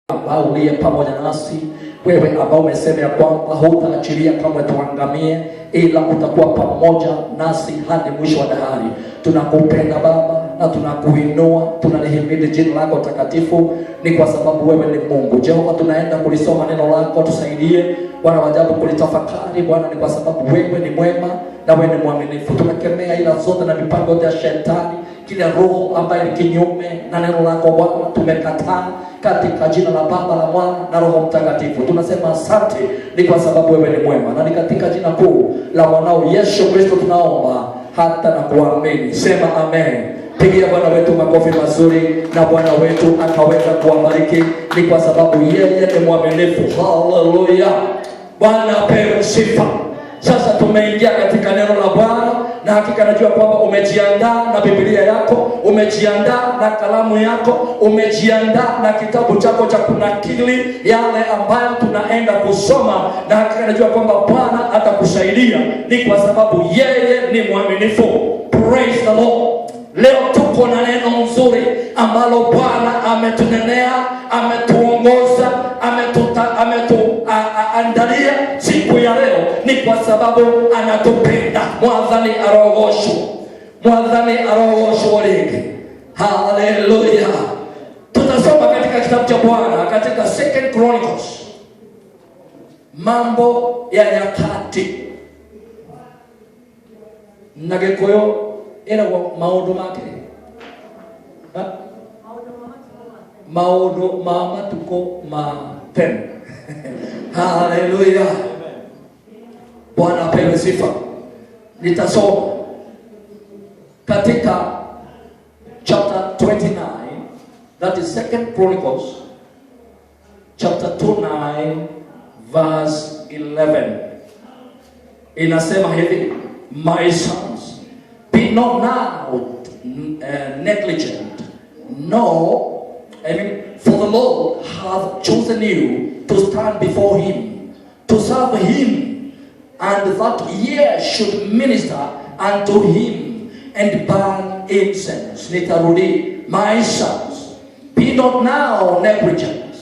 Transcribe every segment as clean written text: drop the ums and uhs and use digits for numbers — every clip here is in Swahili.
ambao uliye pamoja nasi, wewe ambao umesema ya kwamba hutaachilia kamwe tuangamie, ila utakuwa pamoja nasi hadi mwisho wa dahari. Tunakupenda Baba na tunakuinua, tunalihimidi jina lako takatifu, ni kwa sababu wewe ni Mungu. Jehova, tunaenda kulisoma neno lako, tusaidie Bwana wajabu kulitafakari Bwana, ni kwa sababu wewe ni mwema na wewe ni mwaminifu. Tunakemea ila zote na mipango ya shetani, kila roho ambaye ni kinyume na neno lako Bwana, tumekataa katika jina la Baba, la Mwana na Roho Mtakatifu. Tunasema asante, ni kwa sababu wewe ni mwema, na ni katika jina kuu la mwanao Yesu Kristo tunaomba hata na kuamini. Sema amen. Pigia Bwana wetu makofi mazuri, na Bwana wetu akaweza kuwabariki, ni kwa sababu yeye ni mwaminifu. Haleluya, Bwana apewe sifa. Sasa tumeingia katika neno la Bwana, na hakika najua kwamba umejiandaa na Biblia yako, umejiandaa na kalamu yako, umejiandaa na kitabu chako cha kunakili yale ambayo tunaenda kusoma, na hakika najua kwamba Bwana atakusaidia, ni kwa sababu yeye ni mwaminifu. Praise the Lord. Leo tuko na neno nzuri ambalo Bwana ametunenea, ametuongoza, ametuandalia siku ya leo, ni kwa sababu anatupenda. Mwadhani arogosho leke. Haleluya. Tutasoma katika kitabu cha Bwana katika 2 Chronicles, Mambo ya Nyakati. Nagekoyo era maundu make maundu ma matuko ma pen. Haleluya, Bwana apewe sifa. Nitasoma katika chapter 29, that is 2 Chronicles chapter 29 verse 11. Inasema hivi: My sons, be not now negligent. No, for the Lord hath chosen you to stand before him, to serve him, and that ye should minister unto him and burn incense. Nitarudi, my sons, be not now negligent.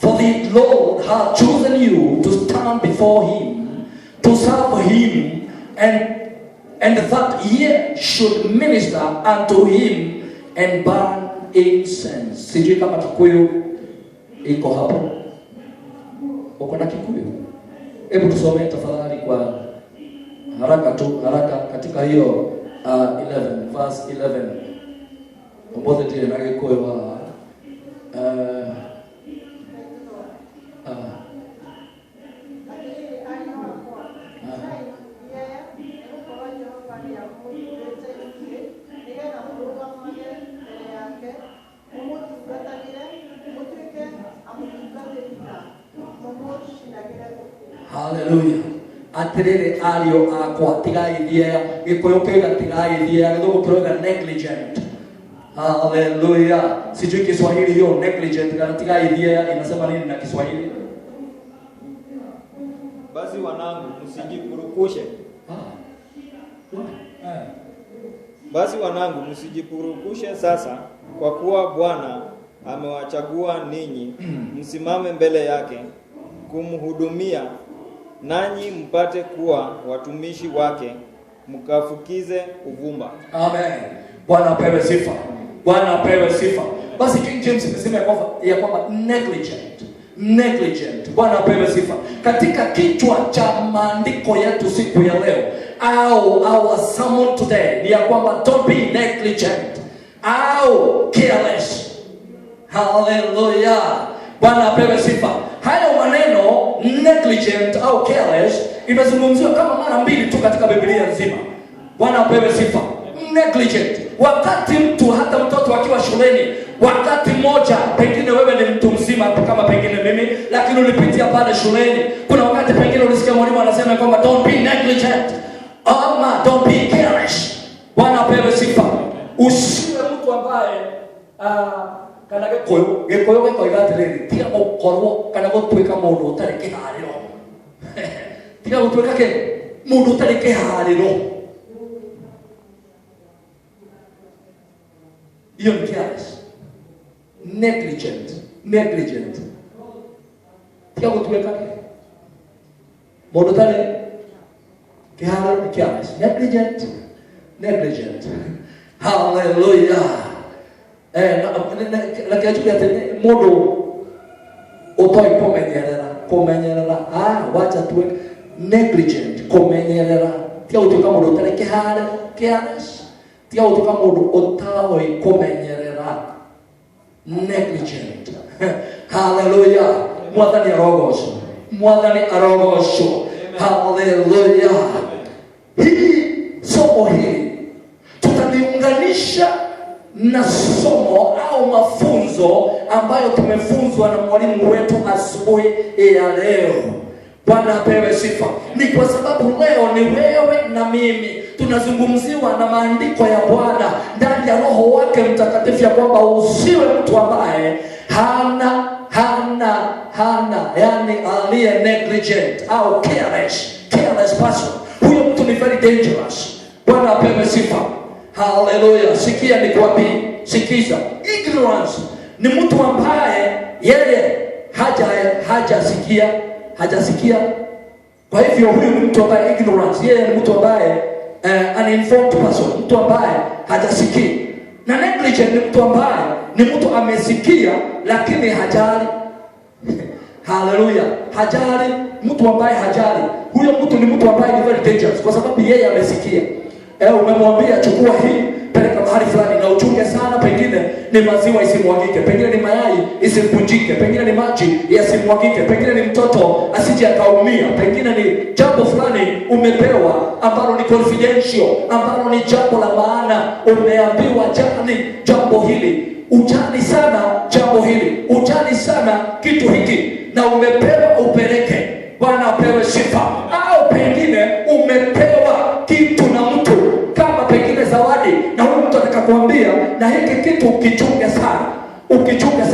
For the Lord hath chosen you to stand before him, to serve him, and that ye should minister unto him and burn incense. Sijui kama Kikuyu iko hapo. Uko na Kikuyu? Hebu tusome tafadhali kwa haraka katika hiyo 11 verse 11. Ombote tena na Kikuyu wa Haleluya. Atirere alio akwa tigaithia Gikuyu kiga tigaithia githugu kiroga negligent. Haleluya. Sijui Kiswahili hiyo negligent kana tigaithia inasema nini na Kiswahili? Basi wanangu msijipurukushe. Basi wanangu msijipurukushe sasa, kwa kuwa Bwana amewachagua ninyi msimame mbele yake kumhudumia, nanyi mpate kuwa watumishi wake, mkafukize uvumba. Amen. Bwana apewe sifa. Bwana apewe sifa. Basi King James imesema ya kwamba negligent. Bwana apewe sifa. Katika kichwa cha maandiko yetu siku ya leo, our sermon today ni ya kwamba don't be negligent au careless. Hallelujah. Bwana apewe sifa. Hayo maneno negligent au careless imezungumziwa kama mara mbili tu katika Biblia nzima. Bwana apewe sifa. Negligent, wakati mtu, hata mtoto akiwa shuleni, wakati mmoja, pengine wewe ni mtu mzima kama pengine mimi, lakini ulipitia pale shuleni, kuna wakati pengine ulisikia mwalimu anasema kwamba don't be negligent ama don't be careless. Bwana apewe sifa. Usiwe mtu ambaye kana Gikuyu gikoigatiriri tiga gukorwo kana gutwika mundu utari kihariro. Tiga gutwika mundu utari kihariro. Hiyo ni careless. Negligent. negligent. Tia kutuweka modo tale kihara ni careless. Negligent. Hallelujah. Na kiachukia tene modo otoi komenyerera. Wacha tuwe negligent, komenyerera. Tia utuka modo tale kihara careless. Tia utuka modo otoi komenyerera. Negligent. Hallelujah. Mwathani arogosho. Hallelujah. Hii somo hili tutaliunganisha na somo au mafunzo ambayo tumefunzwa na mwalimu wetu asubuhi ya leo. Bwana apewe sifa. Ni kwa sababu leo ni wewe na mimi tunazungumziwa na maandiko ya Bwana ndani ya Roho wake Mtakatifu ya kwamba usiwe mtu ambaye hana yani aliye negligent au careless person. Huyo mtu ni very dangerous. Bwana apewe sifa. Hallelujah. Sikia sikiza. Ignorance ni mtu ambaye yeye hajasikia. Kwa hivyo huyu ni mtu ambaye ignorance, yeye ni mtu ambaye uninformed person, mtu ambaye hajasikia. Na negligent ni mtu ambaye ni mtu amesikia lakini hajali. Hallelujah. Hajali, mtu ambaye hajali. Huyo mtu ni mtu ambaye ni very dangerous kwa sababu yeye amesikia. Umemwambia chukua hii, peleka mahali fulani na uchunge sana, pengine ni maziwa isimwagike, pengine ni mayai isivunjike, pengine ni maji yasimwagike, pengine ni mtoto asije akaumia, pengine ni jambo fulani umepewa ambalo ni confidential, ambalo ni jambo la maana, umeambiwa jambo hili, ujali sana jambo hili, ujali sana kitu hiki na umepewa upeleke. Bwana apewe sifa. Au pengine umepewa kitu na mtu kama pengine zawadi, na huyu mtu atakakwambia na hiki kitu ukichunge sana, ukichunge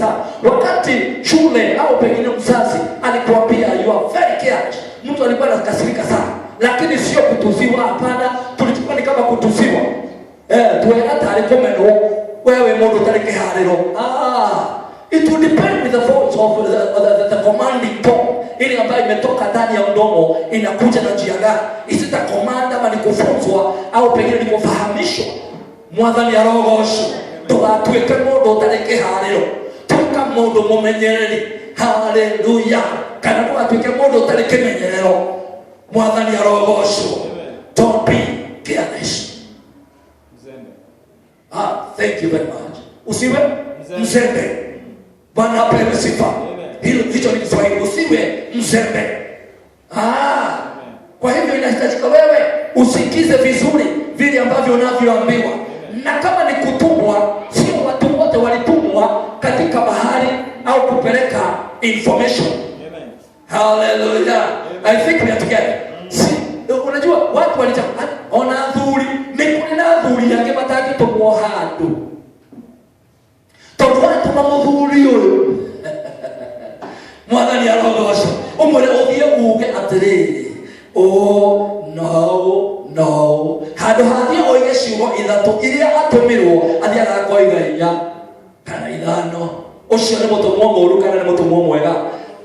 sana. Wakati shule au pengine mzazi alikuambia you are very careless, mtu alikuwa anakasirika sana, lakini sio kutuziwa. Hapana, tulichukua ni kama kutuziwa. Tuwe hata alikomeno wewe modo tareke harero. It will depend with the voice of the commanding tone. Ili ambayo imetoka ndani ya mdomo inakuja na njia gani? Isita command ama ni kufunzwa au pengine ni kufahamishwa. Mwathani arogosho. Tuwatuweke modo tareke harero. Tuka modo mumenyereri. Hallelujah. Kana tuwatuweke modo tareke menyerero. Mwathani arogosho. Don't be careless. Thank you very much. Usiwe mzembe. Bwana apewe sifa. Hicho ni Kiswahili, usiwe mzembe. Kwa hivyo inahitajika wewe usikize vizuri vile ambavyo unavyoambiwa. Na kama ni kutumwa, sio watu wote walitumwa katika bahari au kupeleka information. Amen. Hallelujah. I think we are together. Unajua watu walichapa ona dhuri, nikuni na dhuri yake mataki tumwo handu. Watu mamuthuri uyu mwathani arogosho umure uthie uge atiriri no handu hathie oige ciugo ithatu iria atumirwo athiaga koiga inya kana ithano. Ucio ni mutumwo muru kana ni mutumwo mwega?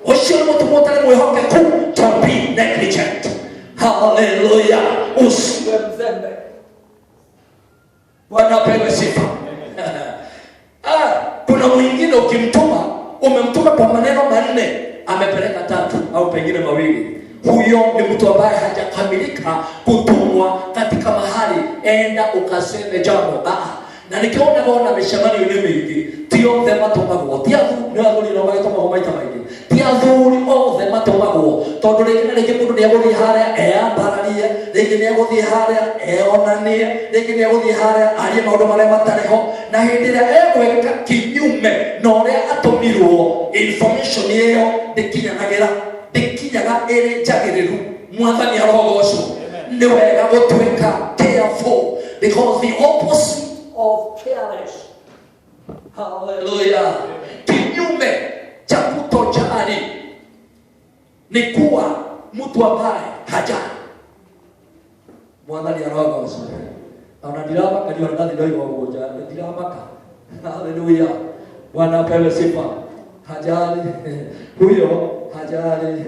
Ucio ni mutumwo tari mwihokeku. Don't be negligent. Hallelujah. Usiwe mzembe. Bwana apewe sifa. Kuna mwingine ukimtuma, umemtuma kwa maneno manne, amepeleka 3 au pengine 2. Huyo ni mtu ambaye hajakamilika kutumwa katika mahali. Enda ukaseme jambo. Na nikiona mishamani yule mingi, tio thema tumagwo. Tiathu ni athuri no magitoma maita maingi. Tiathuri o thema tumagwo. Tondu rege mundu ni aguthi haria ambararie, rege ni aguthi haria onanie, rege ni aguthi haria arie maundu maria matareho, na hindi ria egweka kinyume no ria atumirwo information iyo ndikinyaga iri njagiriru. Mwathani arogocwo. Ni wega gutwika careful, because the opposite of careless. Hallelujah. Kinyume cha kutojali ni kuwa mtu ambaye hajali. Mwathani arogocwo. Ona ndirabaka ndio ndathi ndoigo goja ndirabaka. Hallelujah. Bwana apewe sifa. Hajali huyo, hajali.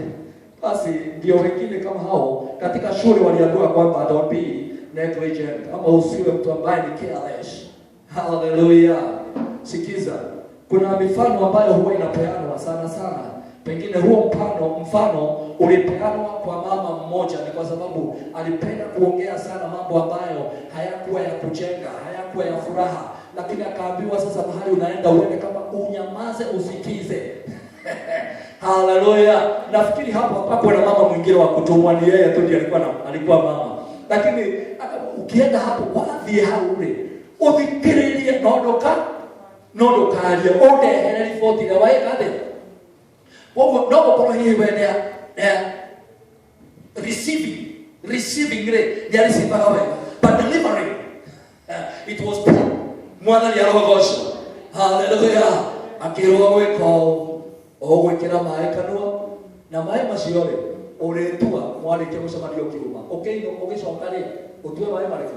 Basi ndio wengine kama hao katika shule waliambiwa kwamba don't be negligent, ama usiwe mtu ambaye ni careless. Hallelujah. Sikiza, kuna mifano ambayo huwa inapeanwa sana sana. Pengine huo mfano ulipeanwa kwa mama mmoja, ni kwa sababu alipenda kuongea sana mambo ambayo hayakuwa ya kujenga, hayakuwa ya furaha, lakini akaambiwa sasa, mahali unaenda uende kama unyamaze usikize. Haleluya. Nafikiri hapo na mama mwingine wa kutumwa, ni yeye tu ndiye alikuwa mama. Lakini ukienda hapo wathi haure uthikiririe nodoka aje ode heneri 40 na waikade wogo nogo koro hihi wendea receiving ya receive hawe but delivering it was mwana ya roho gosho. Hallelujah. Akirwa weko ogwekera mai kanua na mai maciore uretua mwarike mucemanio kiuma ukiino ugicokaria utue mai marika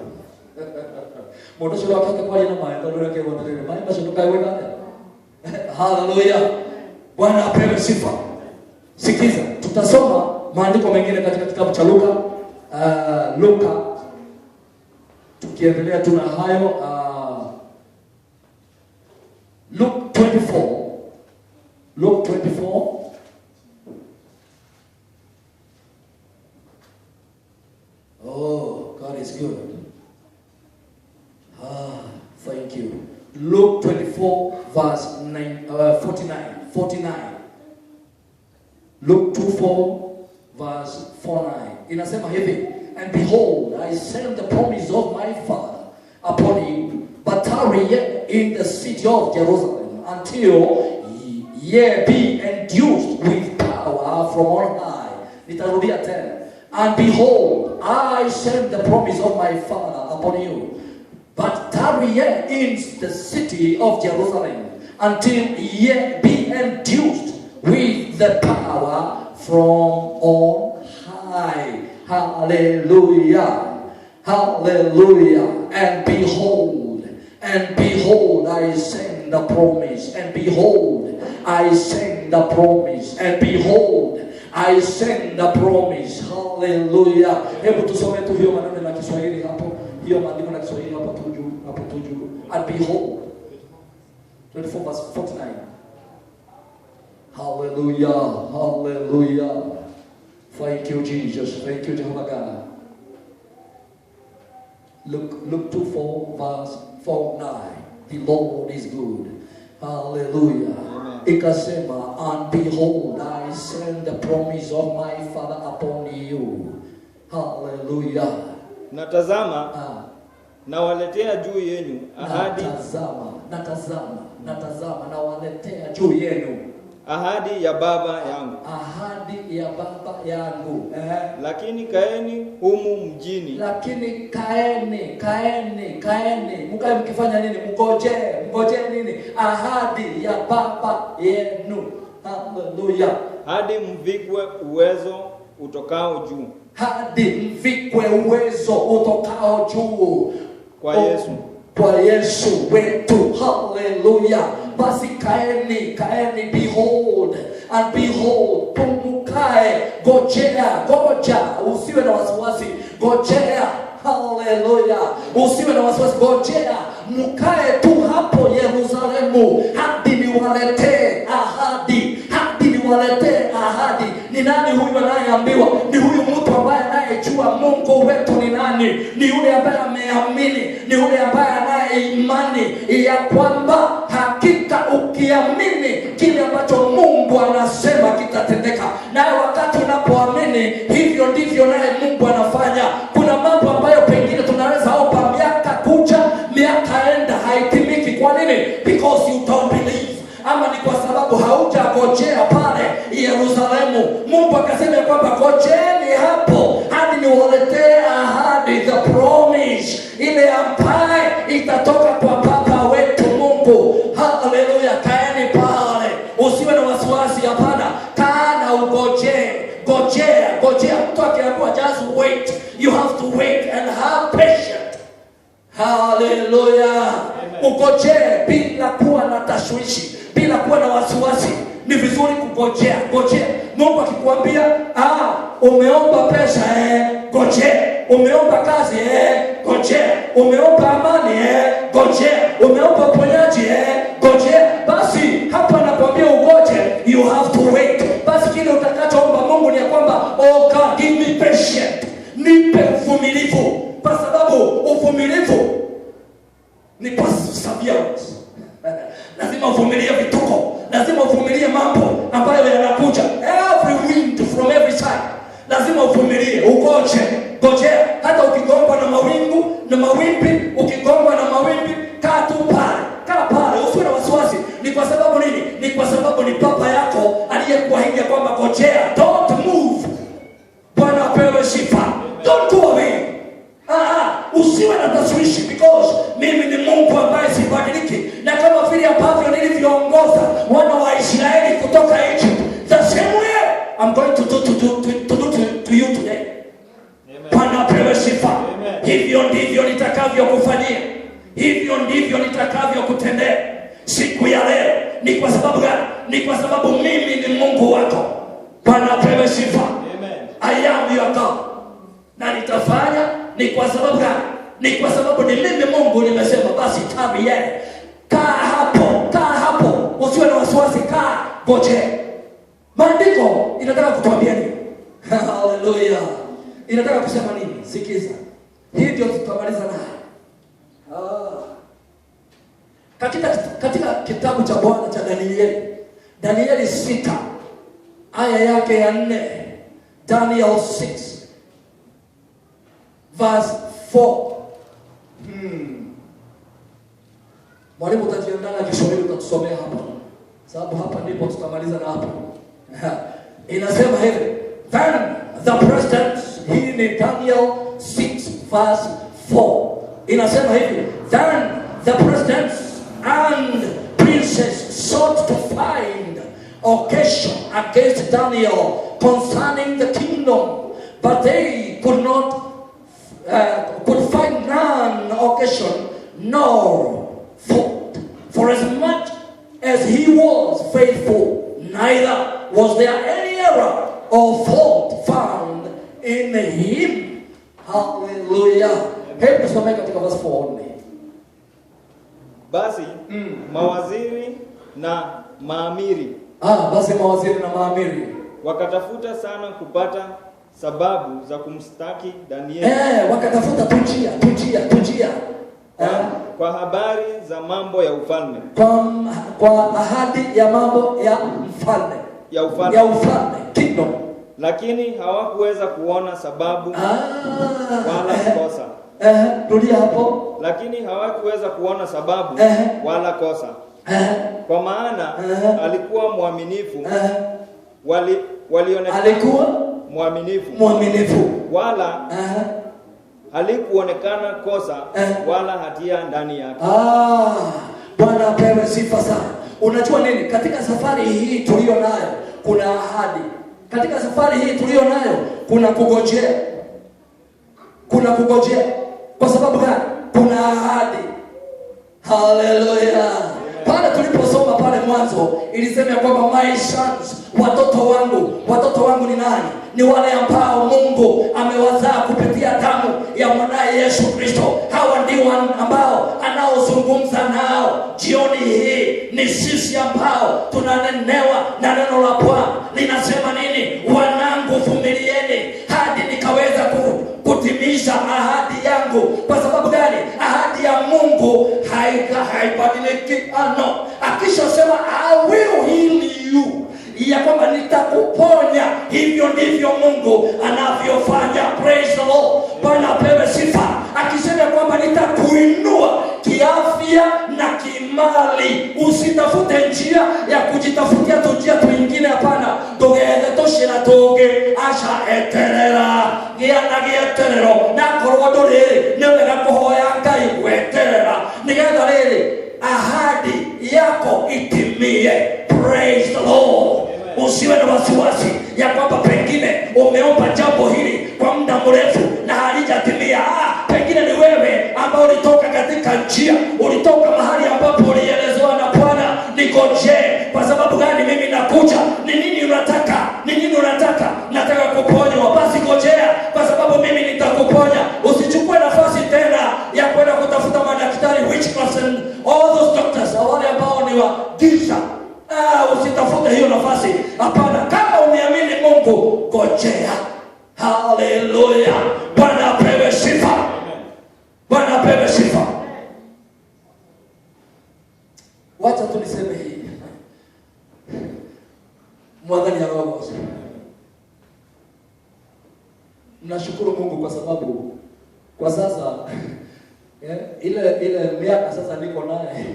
mundu cio wakake kwaria na mai tondu reke wonere mai macio ndukaigwikate. Hallelujah. Bwana apewe sifa. Sikiza, tutasoma maandiko mengine katika kitabu cha Luka tukiendelea tuna hayo. Luke 24. Oh, God is good. Thank you. Luke 24 verse 49. Luke 24 verse 49. Inasema hivi, and behold, I send the promise of my Father upon you, but tarry yet in the city of Jerusalem until ye be endued with power from on high. Nitarudia tena. And behold, I send the promise of my Father upon you, but tarry ye in the city of Jerusalem until ye be endued with the power from on high. Hallelujah. Hallelujah. And behold, I send the promise, and behold, I send the promise, and behold, I send the promise. Hallelujah. Hebu tusome tu hiyo maneno na Kiswahili hapo. Hiyo maandiko na Kiswahili hapo tuju. And behold, 24 verse 49. Hallelujah. Hallelujah. Thank you, Jesus. Thank you, Jehovah God. Luke 24 verse 49. The Lord is good. Hallelujah. Amen. Ikasema, and behold, I send the promise of my Father upon you. Hallelujah. Natazama, nawaletea juu yenu ahadi. Natazama, nawaletea juu yenu ahadi ya Baba yangu. Ahadi ya Baba yangu. Lakini kaeni humu mjini. Lakini kaeni. Mkae mkifanya nini? Mgoje nini? Ahadi ya Baba yenu. Hallelujah. Hadi mvikwe uwezo utokao juu. Hadi mvikwe uwezo utokao juu. Kwa Yesu. Kwa Yesu wetu. Hallelujah. Basi kaeni, behold, and behold, pumukae, goja, usiwe na wasiwasi, gojea. Hallelujah. Usiwe na wasiwasi, gojea, mkae tu hapo Yerusalemu hadi niwaletee ahadi. Ni nani huyu anayeambiwa? Ni huyu mtu ambaye anayejua Mungu wetu ni nani. Ni yule ambaye ameamini, ni yule ambaye anaye imani ya kwamba hakika ukiamini kile ambacho Mungu anasema kitatendeka. Naye wakati unapoamini, hivyo ndivyo naye Mungu anafanya. Kuna mambo ambayo pengine tunaweza omba miaka kuja, miaka enda, haitimiki. Kwa nini? Because you don't believe. Ama ni kwa sababu haujagojea pale Yerusalemu. Mungu akasema kwamba gojeni hapo hadi niwaletee ahadi, the promise, ile ambaye itatoka kwa Baba wetu Mungu. Hallelujah. Kaeni pale, usiwe na wasiwasi. Hapana, kana ugojea. Mtu akiambiwa just wait, you have to wait and have patience. Hallelujah. Ugojee bila kuwa na tashwishi. bila kuwa na wasiwasi. Ni vizuri kungojea. Ngojea. Mungu akikwambia umeomba pesa, ngojea. Umeomba kazi, ngojea. Umeomba amani, ngojea. Umeomba uponyaji, ngojea. Basi hapa nakwambia ugoje, you have to wait. Basi kile utakachoomba Mungu ni ya kwamba, oh God, give me patience. Nipe uvumilivu, kwa sababu uvumilivu ni perseverance. Lazima uvumilie vituko, lazima uvumilie mambo ambayo yanakuja, every wind from every side. Lazima uvumilie, ugoje, ngojea. Hata ukigongwa na mawingu na mawimbi, ukigongwa na mawimbi, kaa tu pale, kaa pale, usiwe na wasiwasi. Ni kwa sababu nini? Ni kwa sababu ni Baba yako aliyekuahidi kwamba ngojea, don't move. Bwana apewe sifa. Don't go away. Usiwe na tashwishi, because mimi ni Mungu ambaye sibadiliki. Na kama vile ambavyo nilivyoongoza wana wa Israeli kutoka Egypt, the same way I'm going to do to you today. Bwana apewe sifa. Hivyo ndivyo nitakavyokufanyia. Hivyo ndivyo nitakavyokutendea siku ya leo. Ni kwa sababu gani? Ni kwa sababu mimi ni Mungu wako. Bwana apewe sifa. I am your God. Na nitafanya ni kwa sababu gani? Ni kwa sababu ni mimi Mungu nimesema. Basi tabia, kaa hapo, usiwe na wasiwasi, kaa, ngoje. Maandiko inataka kutuambia nini? Haleluya. Inataka kusema nini? Sikiza. Hii ndio tutamaliza naye. Katika kitabu cha Bwana cha Danieli 6 aya yake ya 4, Daniel 6 verse 4. Mwalimu utajiandaa Kiswahili utatusomea hapa, sababu hapa ndipo tutamaliza na hapa. Inasema hivi, then the president, hii ni Daniel 6 verse 4. Inasema hivi, then the presidents and princes sought to find occasion against Daniel concerning the kingdom, but they could find none occasion nor fault. For as much as he was faithful, neither was there any error or fault found in him. Hallelujah. Hebu tusome katika verse 4. Basi mawaziri na maamiri wakatafuta sana kupata sababu za kumstaki Danieli. Wakatafuta tujia. Kwa habari za mambo ya ufalme. Kwa ahadi ya mambo ya mfalme. Ya ufalme. Kingdom. Lakini hawakuweza kuona sababu wala kosa. Rudia hapo. Lakini hawakuweza kuona sababu wala kosa. Kwa maana alikuwa mwaminifu. Walionekana alikuwa mwaminifu. Wala halikuonekana kosa wala hatia ndani yake. Bwana apewe sifa sana. Unajua nini? Katika safari hii tulio nayo kuna ahadi. Katika safari hii tulio nayo kuna kugojea. Kwa sababu gani? Kuna ahadi. Haleluya. Pale tuliposoma pale mwanzo ilisema kwamba my sons, watoto wangu ni nani? Ni wale ambao Mungu amewazaa kupitia damu ya mwanae Yesu Kristo. Hawa ndio ambao anaozungumza nao jioni hii. Ni sisi ambao tunanenewa na neno la Bwana. Linasema nini? Wanangu, vumilieni hadi nikaweza kutimiza ahadi yangu. Kwa sababu gani? Ahadi ya Mungu haibadiliki. Akisha sema I will heal you, ya kwamba nitakuponya, hivyo ndivyo Mungu anavyofanya. Praise the Lord. Bwana apewe sifa. Akisema kwamba nitakuinua kiafya na kimali. Usitafute njia ya kujitafutia njia twingine, hapana. Tugeze toshira tuge asha eterera gieterero na korwo riri ni wega kuhoya Ngai weterera nigetha riri ahadi yako itimie. Praise the Lord. Usiwe na wasiwasi ya kwamba pengine umeomba jambo hili kwa muda mrefu na halijatimia. Pengine ni wewe ambao ulitoka katika njia, ulitoka mahali ambapo ulielezewa na Bwana, ningojee Kwa sababu gani mimi nakuja? Ni nini unataka? Ni nini unataka? Nataka kuponywa. Basi ngojea, kwa sababu mimi nitakuponya. Usichukue nafasi tena ya kwenda kutafuta madaktari, witchcraft and all those doctors, wale ambao ni wa giza. Usitafute hiyo nafasi. Hapana, kama umeamini Mungu, ngojea. Haleluya. Bwana apewe sifa. Bwana apewe sifa. Wacha tuniseme hii. Mwadhani ya roho. Nashukuru Mungu kwa sababu kwa sasa ile miaka sasa niko naye,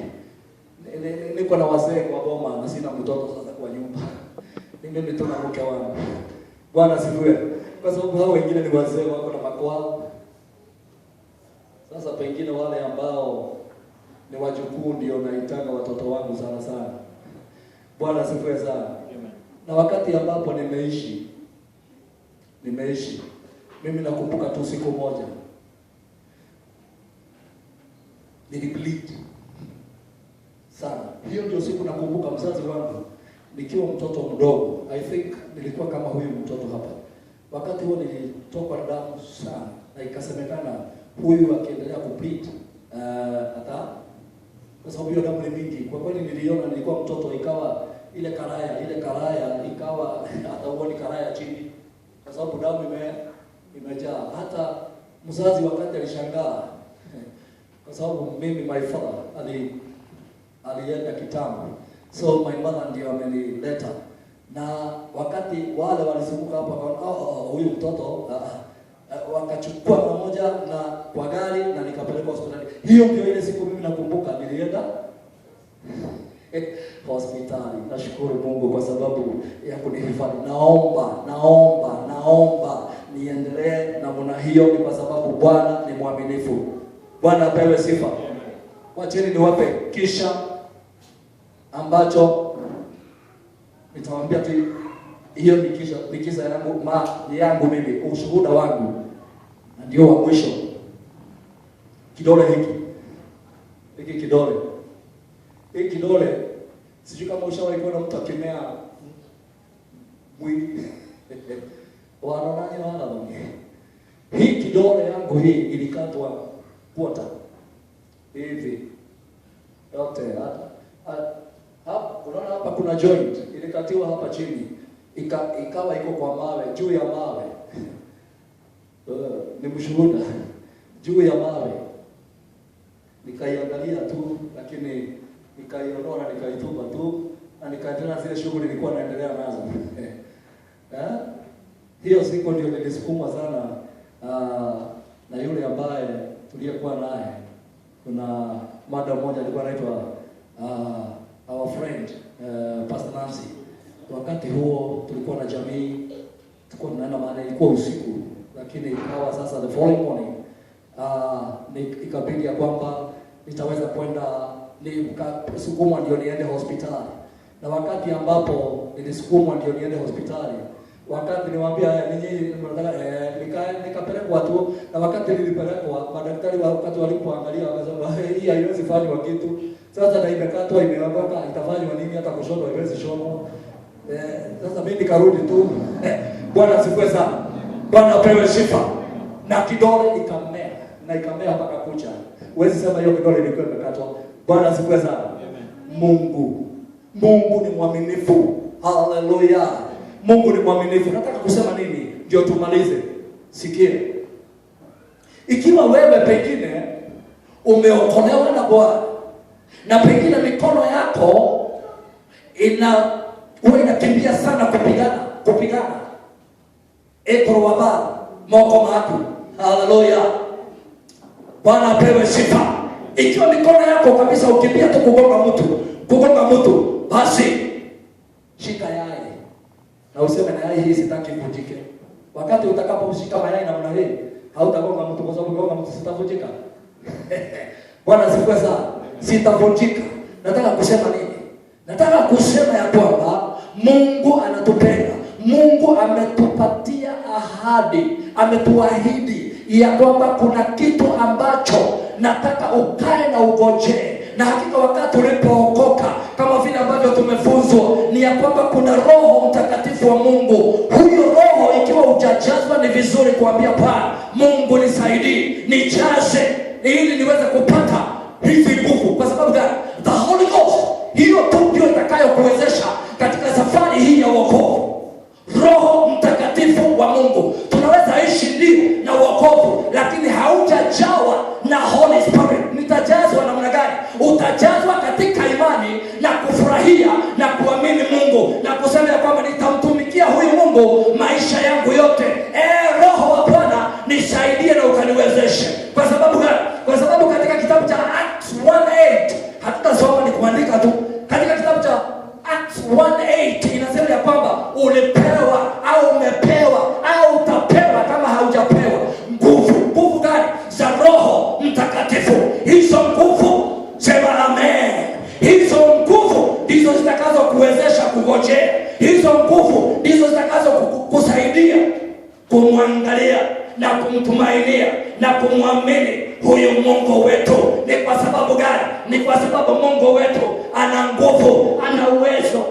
niko na wazee kwa boma na sina mtoto sasa kwa nyumba. Mimi tu na mke wangu. Bwana asifiwe. Kwa sababu hao wengine ni wazee wako na makwao. Sasa pengine wale ambao ni wajukuu ndio naitanga watoto wangu sana sana. Bwana asifiwe sana. Amen. Na wakati ambapo nimeishi mimi nakumbuka tu siku moja nilibleed sana. Hiyo ndio siku nakumbuka mzazi wangu nikiwa mtoto mdogo. I think nilikuwa kama huyu mtoto hapa. Wakati huo nilitokwa damu sana na ikasemekana huyu akiendelea kubleed hata kwa sababu hiyo damu ni mingi. Kwa kweli niliona, nilikuwa mtoto, ikawa ile karaya ikawa hata uone karaya chini kwa sababu damu imejaa. Hata mzazi wakati alishangaa kwa sababu mimi, my father alienda kitambo, so my mother ndio amenileta, na wakati wale walizunguka hapo wakaona huyu mtoto wakachukua pamoja na kwa gari na nikapelekwa hospitali. Hiyo ndio ile siku mimi nakumbuka nilienda hospitali. Nashukuru Mungu kwa sababu ya kunihifadhi. Naomba niendelee namna hiyo, ni kwa sababu Bwana ni mwaminifu. Bwana apewe sifa. Wacheni niwape kisha ambacho nitawaambia tu. Hiyo ni kisa yangu mimi, ushuhuda wangu, na ndio wa mwisho. Kidole hiki kidole sijui kama ushawahi kuona mtu akimea mwili wanaonani wanaoni. Hii kidole yangu hii ilikatwa kwota hivi yote hapa. Unaona hapa kuna joint ilikatiwa hapa chini, ikawa iko kwa mawe, juu ya mawe. Ni mshuhuda. Juu ya mawe nikaiangalia tu, lakini nikaiondoa na nikaitupa tu, na nikaendelea zile shughuli nilikuwa naendelea nazo. Hiyo siku ndio nilisukumwa sana na yule ambaye tuliyekuwa naye. Kuna mada mmoja alikuwa anaitwa our friend Pastor Nancy. Wakati huo tulikuwa na jamii, tulikuwa tunaenda mahali, ilikuwa usiku, lakini ikawa sasa the following morning ikabidi ya kwamba nitaweza kwenda, nikasukumwa ndio niende hospitali. Na wakati ambapo nilisukumwa ndio niende hospitali, wakati niwaambia ninyi nataka nikapelekwa tu, na wakati nilipelekwa madaktari wakati walipoangalia wakasema hii haiwezi fanywa kitu. Sasa na imekatwa, imeondoka, itafanywa nini? Hata kushoto haiwezi shonwa. Sasa mimi nikarudi tu. Bwana asifiwe sana. Bwana apewe sifa. Na kidole ikamea, na ikamea mpaka kucha. Huwezi sema hiyo kidole ilikuwa imekatwa. Bwana asifiwe sana. Mungu ni mwaminifu. Haleluya. Mungu ni mwaminifu. Nataka kusema nini ndio tumalize? Sikia. Ikiwa wewe pengine umeokolewa na Bwana, na pengine mikono yako inakimbia sana kupigana ekoro waba moko matu. Haleluya. Bwana apewe sifa. Ikiwa mikono yako kabisa ukimbia tu kugonga mtu, basi shika yai na useme na yai hii sitaki kuvunjike. Wakati utakaposhika mayai namna hii, hautagonga mtu, kwa sababu gonga mtu sitavunjika. Bwana asifiwe sana. Sitavunjika. Nataka kusema nini? Nataka kusema ya kwamba Mungu anatupenda. Mungu ametupatia ahadi, ametuahidi ya kwamba kuna kitu ambacho nataka ukae na ungojee. Na hakika wakati ulipookoka, kama vile vile ambavyo tumefunzwa ni ya kwamba kuna Roho Mtakatifu wa Mungu. Huyo Roho ikiwa hujajazwa, ni vizuri kuambia Bwana Mungu nisaidie, nijaze ili niweze kupata hizi nguvu. Kwa sababu gani? The Holy Ghost, hiyo tu ndio itakayokuwezesha katika safari hii ya wokovu. Roho Mtakatifu wa Mungu. Tunaweza ishi ndio na wokovu, lakini haujajawa na Holy Spirit. Nitajazwa namna gani? Utajazwa katika imani na kufurahia na kuamini Mungu na kusema ya kwamba nitamtumikia huyu Mungu maisha yangu yote. Roho wa Bwana nisaidie na ukaniwezeshe. Kwa sababu gani? Kwa sababu katika kitabu cha Acts 1:8, hatutasoma ni kuandika tu. Katika kitabu cha Acts 1:8 inasema ya kwamba ulipewa au umepewa au utapewa, kama haujapewa, nguvu gani? Za Roho Mtakatifu. Hizo nguvu, sema amen. Hizo nguvu ndizo zitakazo kuwezesha kungojea. Hizo nguvu ndizo zitakazo kusaidia kumwangalia na kumtumainia na kumwamini huyu Mungu wetu. Ni kwa sababu gani? Ni kwa sababu Mungu wetu ana nguvu, ana uwezo.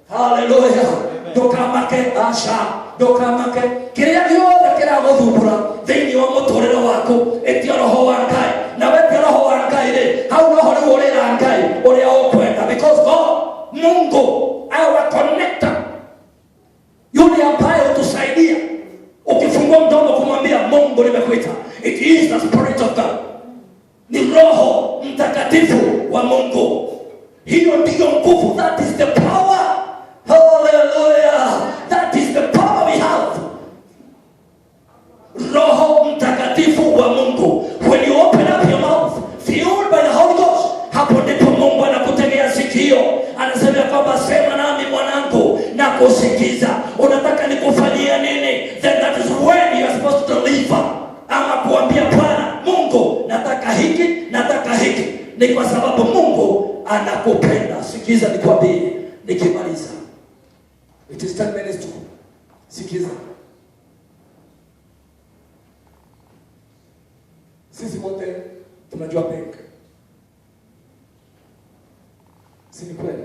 Haleluya. Ndukamake asha, ndukamake kiria giothe kiraguthubura thiini wa muturire waku, etia Roho wa Ngai. Na wetia Roho wa Ngai ri, hau noho ni urira Ngai uria ukwenda, because God, Mungu our connector, yule ambaye utusaidia. Ukifungua mdomo kumwambia Mungu nimekuita, it is the Spirit of God. Ni Roho Mtakatifu wa Mungu. Hiyo ndiyo nguvu. That is the power. Hallelujah. That is the power we have. Roho Mtakatifu wa Mungu. When you open up your mouth, fueled by the Holy Ghost, hapo ndipo Mungu anakutegea sikio. Anasema kwamba sema nami mwanangu na kusikiza. Unataka nikufanyia nini? Then that is when you are supposed to deliver. Ama kuambia Bwana Mungu, nataka hiki, nataka hiki. Ni kwa sababu Mungu anakupenda. Sikiza nikwambie nikimaliza. It is 10 minutes to go. Sikiza. Sisi wote tunajua benki. Si ni kweli?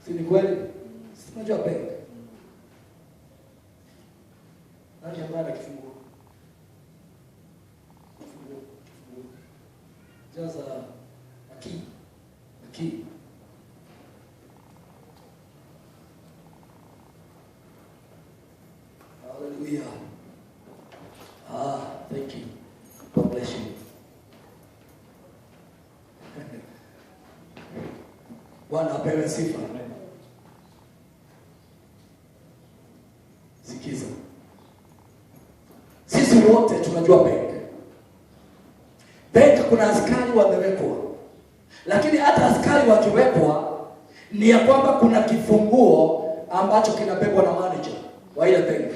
Si ni kweli? Sisi tunajua benki. Nani ambaye ana kifunguo? Jaza aki. Hallelujah. Thank you. God bless you. Bwana apewe sifa. Sikiza. Sisi wote tunajua benki. Benki kuna askari wamewekwa. Lakini hata askari wakiwekwa ni ya kwamba kuna kifunguo ambacho kinabebwa na manager wa ile benki.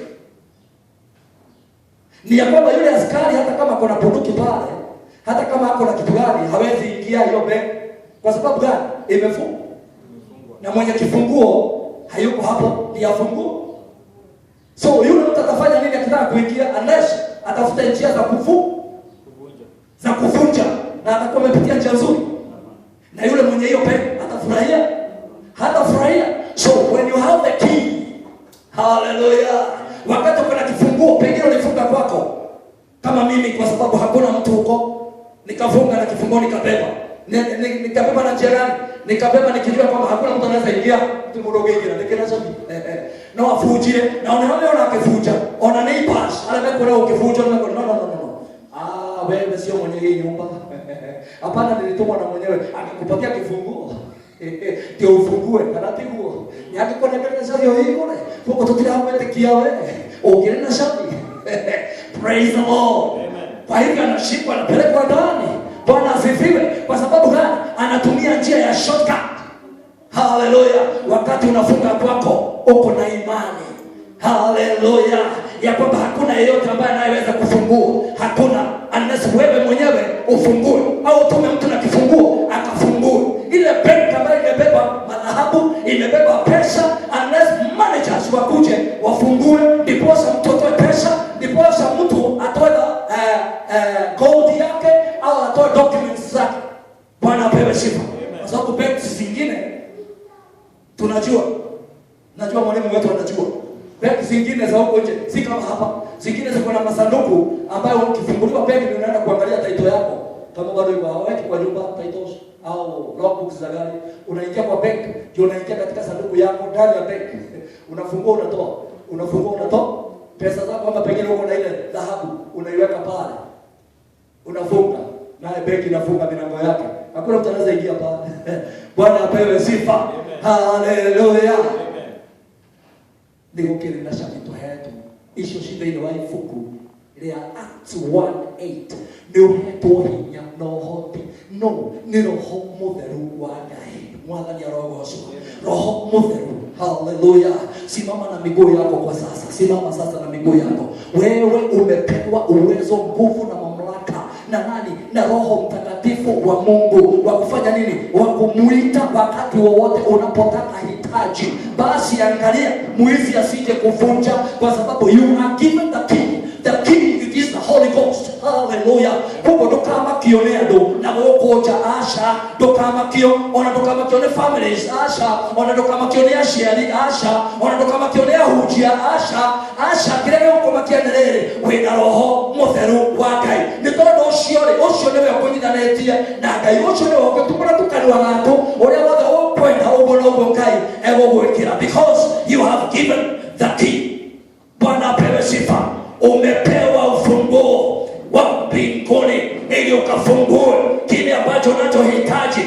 Ni ya kwamba yule askari hata kama kuna bunduki pale, hata kama ako na kitu gani, hawezi ingia hiyo benki. Kwa sababu gani? Imefungwa. Na mwenye kifunguo hayuko hapo, ni afunguo. So yule mtu atafanya nini akitaka kuingia? Unless atafuta njia za kuvunja, na atakuwa amepitia njia nzuri. Na yule mwenye hiyo benki atafurahia? Hatafurahia. So when you have the key, hallelujah, wakati uko na kifunguo, pengine ulifunga kwako kama mimi, kwa sababu hakuna mtu huko, nikafunga na kifunguo nikabeba. Nikabeba na jirani, nikabeba nikijua kwamba hakuna mtu anaweza ingia, mtu mdogo ingia, nikena sabi. Na wafujire, na unaona akifuja, ona neighbors, anataka kuona ukifuja, no. Wewe sio mwenye hii nyumba. Hapana, nilitumwa na mwenyewe akakupatia kifunguo. Ndio ufungue taratibu. Yake kwa nenda sasa hiyo kule. Poko tutira hapo kiawe. Ukirena shabi. Praise the Lord. Amen. Kwa hivyo anashikwa anapelekwa ndani. Bwana asifiwe. Kwa sababu gani? Anatumia njia ya shortcut. Hallelujah. Wakati unafunga kwako uko na imani. Hallelujah. Ya kwamba hakuna yeyote ambaye anayeweza kufungua. Hakuna, unless wewe mwenyewe ufungue au tume mtu na kifunguo akafungue. Ile benki ambayo imebeba madhahabu, imebeba pesa, unless managers wakuje wafungue, ndiposa mtu atoe pesa, ndiposa mtu atoe gold yake au atoe documents zake. Bwana apewe sifa. Kwa sababu benki zingine Tunajua. Najua mwalimu wetu anajua. Benki zingine za huko nje si kama hapa. Zingine ziko na masanduku ambayo ukifunguliwa benki ndio unaenda kuangalia title yako. Kama bado yuko haweki kwa nyumba titles au logbooks za gari, unaingia kwa benki, ndio unaingia katika sanduku yako ndani ya benki. Unafungua unatoa. Unafungua unatoa. Pesa zako kama pengine uko na ile dhahabu, unaiweka pale. Unafunga. Naye benki inafunga milango yake. Hakuna mtu anaweza ingia pale. Bwana apewe sifa. Haleluya. Ndio kile ninashakitoa hetu. Isho shida ile waifuku ile Acts 1:8 ni uhetwo hinya no hoti no ni roho mutheru wa Ngai mwathani arogocwo roho mutheru. Haleluya. Simama na miguu yako kwa sasa. Simama sasa na miguu yako. Wewe umepewa uwezo, nguvu na mamlaka na nani? Na Roho Mtakatifu wa Mungu wa kufanya nini? Wa kumuita wakati wowote unapotaka hitaji. Basi angalia mwizi asije kuvunja, kwa sababu you are given the key. The key is the Holy Ghost. Hallelujah. Kuko dokama kionea do na wokoja asha dokama kio ona dokama kione families asha ona dokama kionea shiali asha ona dokama kionea hujia asha kirege uko makiendelele wina roho mutheru wa Ngai ni todo ucio niwe ukonyithanetie na Ngai ucio niwe ugutumura tukani wa gatu uria wothe ukwenda ubono ugo Ngai egugwikira, because you have given the key. Bwana apewe sifa. Umepewa ufunguo wa mbinguni ili ukafungue kile ambacho unachohitaji,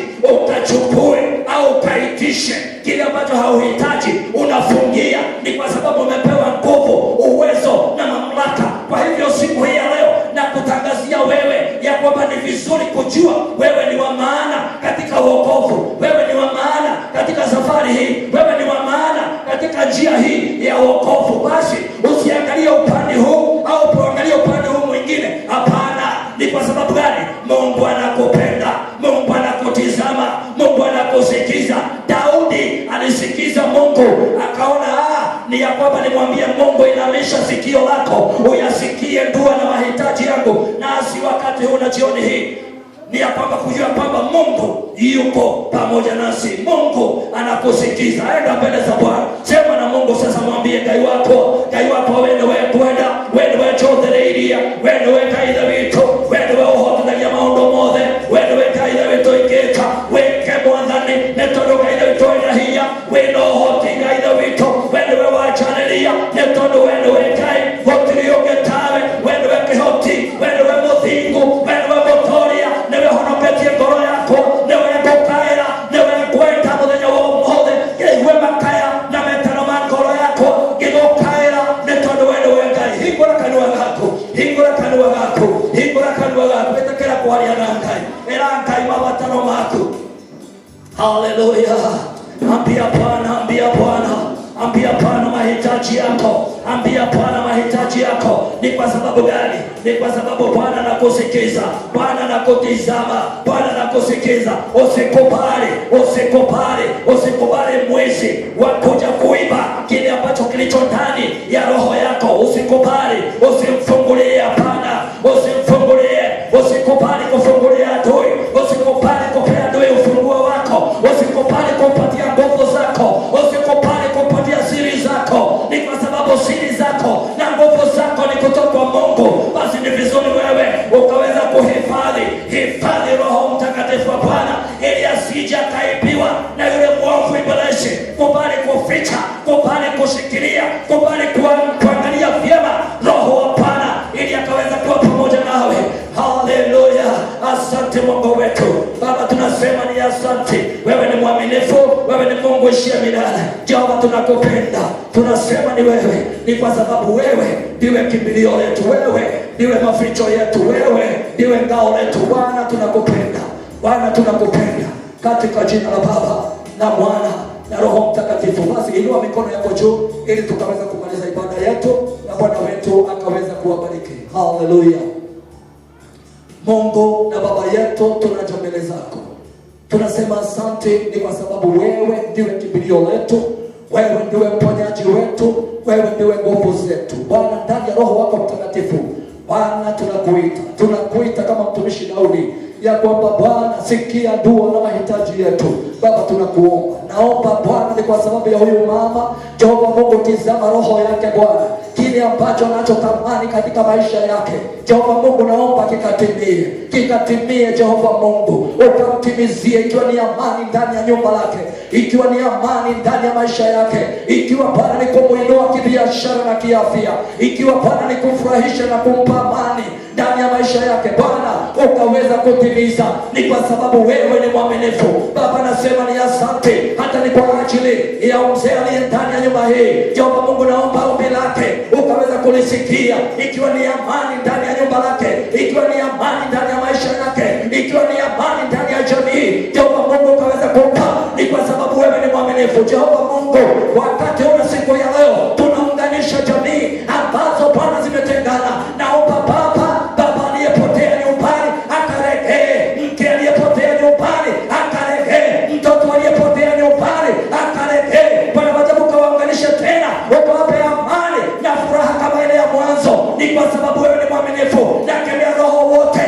ukachukue au ukaitishe kile ambacho hauhitaji, unafungia. Ni kwa sababu umepewa nguvu, uwezo na mamlaka. Kwa hivyo siku hii ya leo na kutangazia wewe ya kwamba ni vizuri kujua wewe ni wa maana katika wokovu, wewe ni wa maana katika safari hii, wewe ni wa maana katika njia hii ya wokovu. Basi usiangalie upande huu au uangalie upande huu mwingine. Hapana. Ni kwa sababu gani? Mungu anakupenda, Mungu anakutizama, Mungu anakusikiza. Daudi alisikiza Mungu, akaona ni ya kwamba nimwambie Mungu, inamisha sikio lako uyasikie dua na mahitaji yangu. Nasi wakati huu na jioni hii ni ya kwamba kujua kwamba Mungu yuko pamoja nasi. Mungu anakusikiza. Enda mbele za Bwana, sema na Mungu sasa, mwambie Ngai wako wende wewe kwenda, wende wewe chote leiria, wende wewe kaida vitu, wende wewe uhothagia maundu mothe, wende wewe kaida vitu ikeka, weke mwathani netondo kaida vitu ina hiya, wende uhoti kaida vitu, wende wewe wachanelia netondo, wende wewe kai votirio getawe, wende wewe kihoti, wende wewe muthingu, wende wewe motoria, newe honoketie ngoro yako, newe ngukaira, newe kwenda muthenya wothe, iwe makaya na metano ma ngoro yako gigukaira netondo wende wewe Ngai. Hingura kanua gaku, hingura kanua gaku, hingura kanua gaku, etekera kwaria na Ngai, era Ngai mabatano maku. Haleluya. Ambia Bwana, ambia Bwana, ambia Bwana mahitaji yako, ambia Bwana mahitaji yako. Ni kwa sababu gani? Ni kwa sababu Bwana anakusikiza, Bwana anakutizama, Bwana anakusikiza. Usikubali mwizi wa kuja kuiba kile ambacho kilicho ndani ya roho yako. Usikubali, usimfungulie. Hapana, usikubali kufungulia adui, usikubali kupea adui ufunguo wako, usikubali kumpatia nguvu zako, usikubali kumpatia siri zako. Ni kwa sababu siri zako na nguvu zako ni kutoka kwa Mungu. Basi ni vizuri wewe ukaweza hifadhi Roho Mtakatifu wa Bwana, ili asije akaibiwa na yule mwovu ibilisi. Kubali kuficha, kubali kushikilia, kubali kuangalia vyema Roho wa Bwana, ili akaweza kuwa pamoja nawe. Haleluya. Asante Mungu wetu. Baba, tunasema ni asante. Wewe ni mwaminifu, wewe ni Mungu ishie milele. Jehova, tunakupenda. Tunasema ni wewe, ni kwa sababu wewe ndiwe kimbilio letu, wewe ndiwe maficho yetu, wewe ndiwe ngao letu. Bwana, tunakupenda. Bwana, tunakupenda katika jina la Baba na Mwana na Roho Mtakatifu. Basi inua mikono yako juu ili tukaweza kumaliza ibada yetu na Bwana wetu akaweza kuwabariki. Haleluya. Mungu na Baba yetu, tunaja mbele zako. Tunasema asante, ni kwa sababu wewe ndiwe kimbilio letu, wewe ndiwe mponyaji wetu, wewe ndiwe nguvu zetu. Bwana, ndani ya Roho wako Mtakatifu, Bwana tunakuita ulivyomwita kama mtumishi Daudi, ya kwamba Bwana, sikia dua na mahitaji yetu. Baba, tunakuomba, naomba Bwana, ni kwa sababu ya huyu mama, Jehova Mungu, tizama roho yake Bwana, kile ambacho anachotamani katika maisha yake, Jehova Mungu, naomba kikatimie Jehova Mungu, ukamtimizie, ikiwa ni amani ndani ya nyumba lake, ikiwa ni amani ndani ya maisha yake, ikiwa Bwana ni kumuinua kibiashara na kiafya, ikiwa Bwana ni kumfurahisha na kumpa amani ndani ya maisha yake, Bwana ukaweza kutimiza. Ni kwa sababu wewe ni mwaminifu Baba. Nasema ni asante, hata ni kwa ajili ya mzee aliye ndani ya nyumba hii. Jehova Mungu, naomba ombi lake ukaweza kulisikia, ikiwa ni amani ndani ya nyumba lake, ikiwa ni amani ndani ya maisha yake, ikiwa ni amani ndani ya jamii, Jehova Mungu ukaweza kumpa. Ni kwa sababu wewe ni mwaminifu Jehova Mungu. Wakati una siku ya leo tunaunganisha jamii ambazo Bwana zimetengana. Naomba Baba aliyepotea nyumbani akarejee, mke aliyepotea nyumbani akarejee, mtoto aliyepotea nyumbani akarejee. Bwana wajabu kawaunganishe tena, ukawape amani na furaha kama ile ya mwanzo. Ni kwa sababu wewe ni mwaminifu. Nakemea roho wote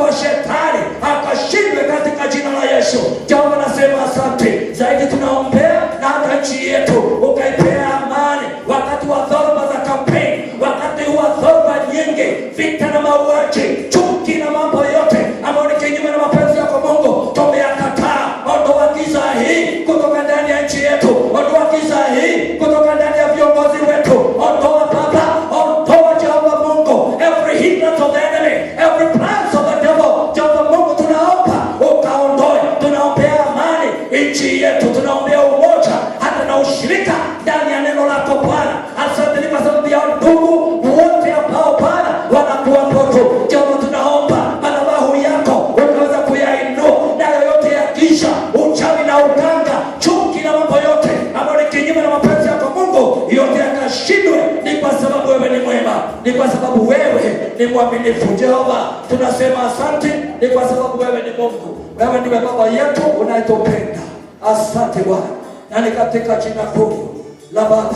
wa shetani akashindwe katika jina la Yesu. Jehova, nasema asante zaidi, tunaombea na hata nchi yetu ukaipea amani wakati wa dhoruba za kampeni, wakati wa dhoruba nyingi, vita na mauaji, chuki na mambo yote ambayo ni kinyume na mapenzi yako Mungu, tumeyakataa. Ondoa giza hii kutoka ndani ya nchi yetu, ondoa giza hii kutoka ndani ya viongozi wetu, ondoa Baba, ondoa Jehova Mungu every hindrance of the enemy, every plan of the devil. Jehova Mungu, tunaomba ukaondoe. Tunaombea amani nchi yetu, tunaombea umoja hata na ushirika ndani ya neno lako Bwana. Asante ni kwa sababu ya ndugu wote ambao Bwana wanakuwa potu. Jehova, tunaomba madhabahu yako ukaweza kuyainua, na yoyote ya giza, uchawi na uganga, chuki na mambo yote ambayo ni kinyume na mapenzi yako Mungu, yote yakashindwe. Ni kwa sababu wewe ni mwema, ni kwa sababu wewe ni mwaminifu. Jehova, tunasema asante, ni kwa sababu wewe ni Mungu, wewe ndiwe Baba yetu unayetupenda. Asante Bwana, na ni katika jina kuu la Baba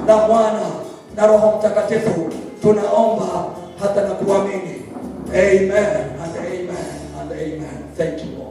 na Mwana na Roho Mtakatifu tunaomba hata na kuamini. Amen and amen and amen. Thank you Lord.